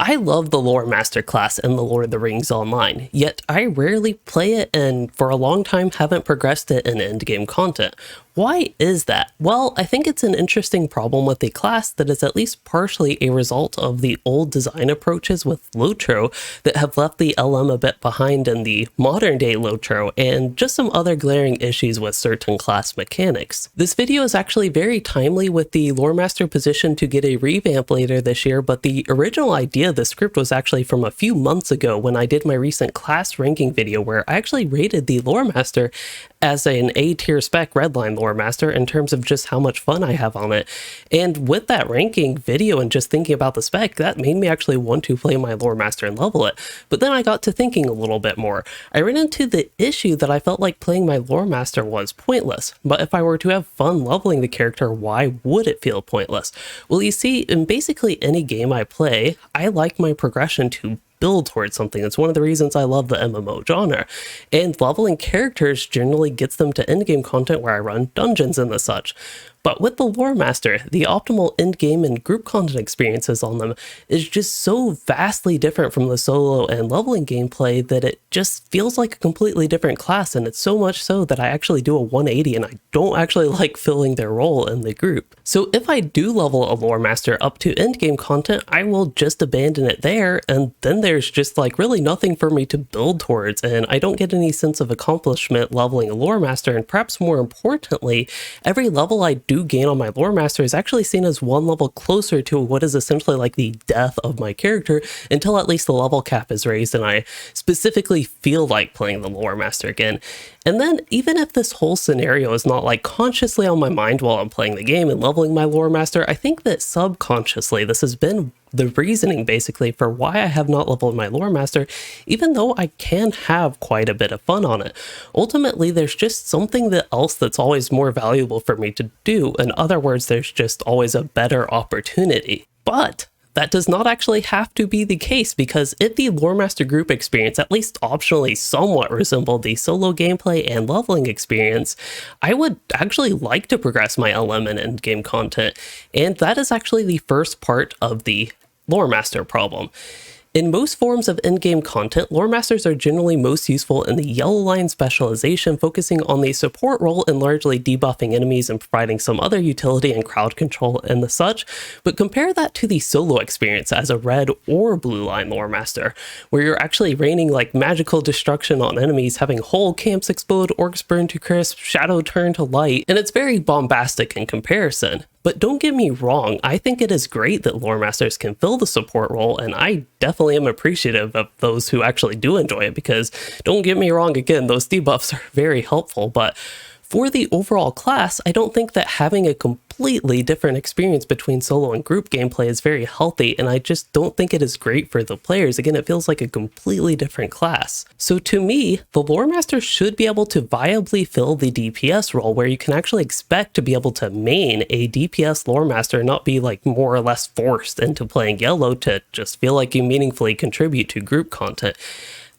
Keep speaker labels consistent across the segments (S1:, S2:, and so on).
S1: I love the Lore Master class in the Lord of the Rings Online, yet I rarely play it and for a long time haven't progressed it in endgame content. Why is that? Well, I think it's an interesting problem with the class that is at least partially a result of the old design approaches with LOTRO that have left the LM a bit behind in the modern day LOTRO, and just some other glaring issues with certain class mechanics. This video is actually very timely with the Lore Master position to get a revamp later this year, but the original idea of the script was actually from a few months ago when I did my recent class ranking video where I actually rated the Lore Master as an A tier spec redline Lore Master in terms of just how much fun I have on it. And with that ranking video and just thinking about the spec, that made me actually want to play my Lore Master and level it. But then I got to thinking a little bit more. I ran into the issue that I felt like playing my Lore Master was pointless. But if I were to have fun leveling the character, why would it feel pointless? Well, you see, in basically any game I play, I like my progression to build towards something. It's one of the reasons I love the MMO genre. And leveling characters generally gets them to endgame content where I run dungeons and the such. But with the Lore Master, the optimal endgame and group content experiences on them is just so vastly different from the solo and leveling gameplay that it just feels like a completely different class, and it's so much so that I actually do a 180 and I don't actually like filling their role in the group. So if I do level a Lore Master up to endgame content, I will just abandon it there, and then there's just like really nothing for me to build towards, and I don't get any sense of accomplishment leveling a Lore Master, and perhaps more importantly, every level I do gain on my Lore Master is actually seen as one level closer to what is essentially like the death of my character until at least the level cap is raised and I specifically feel like playing the Lore Master again. And then even if this whole scenario is not like consciously on my mind while I'm playing the game and leveling my Lore Master, I think that subconsciously this has been the reasoning basically for why I have not leveled my Lore Master, even though I can have quite a bit of fun on it. Ultimately, there's just something else that's always more valuable for me to do. In other words, there's just always a better opportunity. But that does not actually have to be the case, because if the Lore Master group experience at least optionally somewhat resembled the solo gameplay and leveling experience, I would actually like to progress my LM and endgame content, and that is actually the first part of the Lore Master problem. In most forms of endgame content, Lore Masters are generally most useful in the yellow line specialization, focusing on the support role and largely debuffing enemies and providing some other utility and crowd control and the such, but compare that to the solo experience as a red or blue line Lore Master, where you're actually raining like magical destruction on enemies, having whole camps explode, orcs burn to crisp, shadow turn to light, and it's very bombastic in comparison. But don't get me wrong, I think it is great that Lore Masters can fill the support role, and I definitely am appreciative of those who actually do enjoy it, because don't get me wrong, again, those debuffs are very helpful, but for the overall class, I don't think that having a completely different experience between solo and group gameplay is very healthy, and I just don't think it is great for the players. Again, it feels like a completely different class. So to me, the Lore Master should be able to viably fill the DPS role, where you can actually expect to be able to main a DPS Lore Master and not be like more or less forced into playing yellow to just feel like you meaningfully contribute to group content.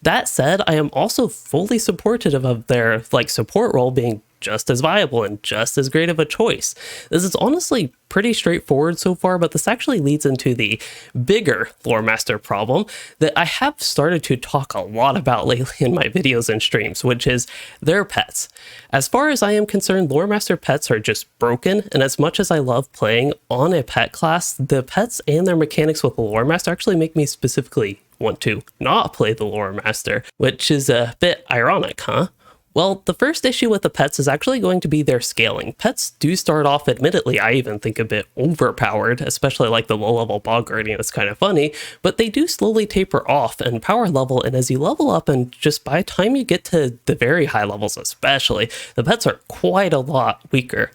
S1: That said, I am also fully supportive of their like support role being just as viable and just as great of a choice. This is honestly pretty straightforward so far, but this actually leads into the bigger Lore Master problem that I have started to talk a lot about lately in my videos and streams, which is their pets. As far as I am concerned, Lore Master pets are just broken, and as much as I love playing on a pet class, the pets and their mechanics with the Lore Master actually make me specifically want to not play the Lore Master, which is a bit ironic, huh? Well, the first issue with the pets is actually going to be their scaling. Pets do start off, admittedly, I even think a bit overpowered, especially like the low-level Bog Guardian. It's kind of funny, but they do slowly taper off in power level, and as you level up, and just by the time you get to the very high levels especially, the pets are quite a lot weaker,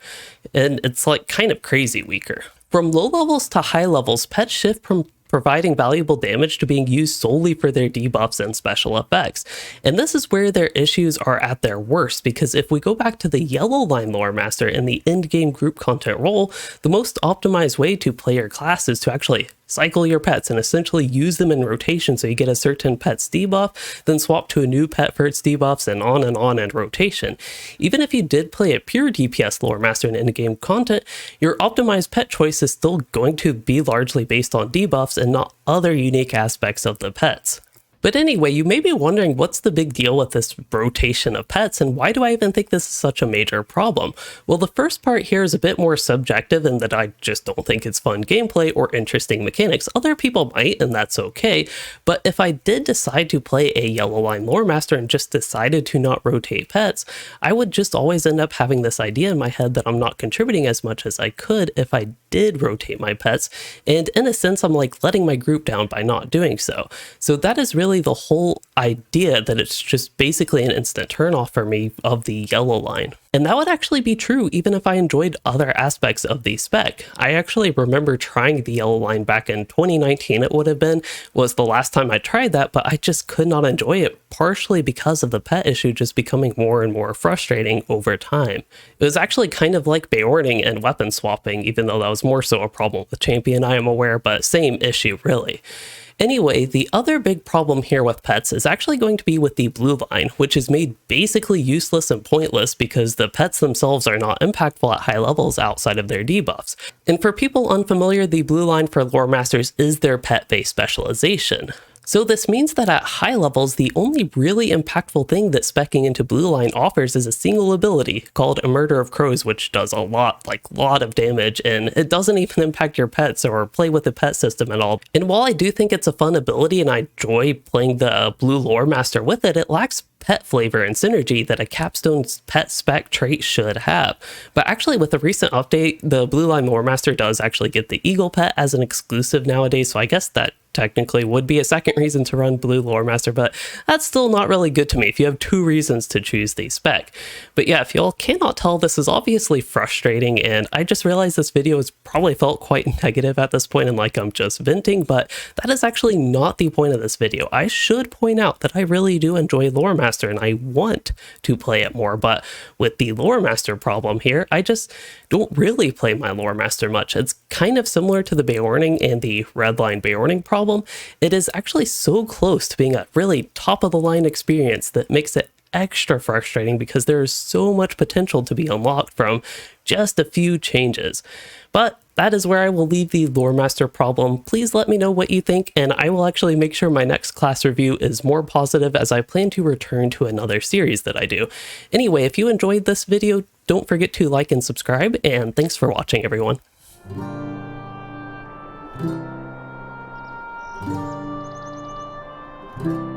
S1: and it's like kind of crazy weaker. From low levels to high levels, pets shift from providing valuable damage to being used solely for their debuffs and special effects. And this is where their issues are at their worst, because if we go back to the yellow line Lore Master in the endgame group content role, the most optimized way to play your class is to actually cycle your pets and essentially use them in rotation so you get a certain pet's debuff, then swap to a new pet for its debuffs, and on in rotation. Even if you did play a pure DPS lore master in endgame content, your optimized pet choice is still going to be largely based on debuffs and not other unique aspects of the pets. But anyway, you may be wondering what's the big deal with this rotation of pets and why do I even think this is such a major problem? Well, the first part here is a bit more subjective in that I just don't think it's fun gameplay or interesting mechanics. Other people might, and that's okay. But if I did decide to play a Yellow Line Lore Master and just decided to not rotate pets, I would just always end up having this idea in my head that I'm not contributing as much as I could if I did rotate my pets. And in a sense, I'm like letting my group down by not doing so. So that is really the whole idea, that it's just basically an instant turnoff for me of the yellow line. And that would actually be true even if I enjoyed other aspects of the spec. I actually remember trying the yellow line back in 2019, it would have been, was the last time I tried that, but I just could not enjoy it, partially because of the pet issue just becoming more and more frustrating over time. It was actually kind of like Beorning and weapon swapping, even though that was more so a problem with champion, I am aware, but same issue really. Anyway, the other big problem here with pets is actually going to be with the blue line, which is made basically useless and pointless because the pets themselves are not impactful at high levels outside of their debuffs. And for people unfamiliar, the blue line for lore masters is their pet-based specialization. So this means that at high levels, the only really impactful thing that speccing into Blue Line offers is a single ability called a Murder of Crows, which does a lot of damage, and it doesn't even impact your pets or play with the pet system at all. And while I do think it's a fun ability and I enjoy playing the Blue Lore Master with it, it lacks pet flavor and synergy that a Capstone's pet spec trait should have. But actually with the recent update, the Blue Line Lore Master does actually get the Eagle pet as an exclusive nowadays, so I guess that technically would be a second reason to run Blue Lore Master, but that's still not really good to me if you have two reasons to choose the spec. But yeah, if y'all cannot tell, this is obviously frustrating, and I just realized this video has probably felt quite negative at this point and like I'm just venting, but that is actually not the point of this video. I should point out that I really do enjoy Lore Master and I want to play it more, but with the Lore Master problem here, I just don't really play my Lore Master much. It's kind of similar to the Beorning and the Redline Beorning problem. It is actually so close to being a really top of the line experience that makes it extra frustrating because there is so much potential to be unlocked from just a few changes. But that is where I will leave the Lore Master problem. Please let me know what you think, and I will actually make sure my next class review is more positive as I plan to return to another series that I do. Anyway, if you enjoyed this video, don't forget to like and subscribe, and thanks for watching, everyone.
S2: Thank you.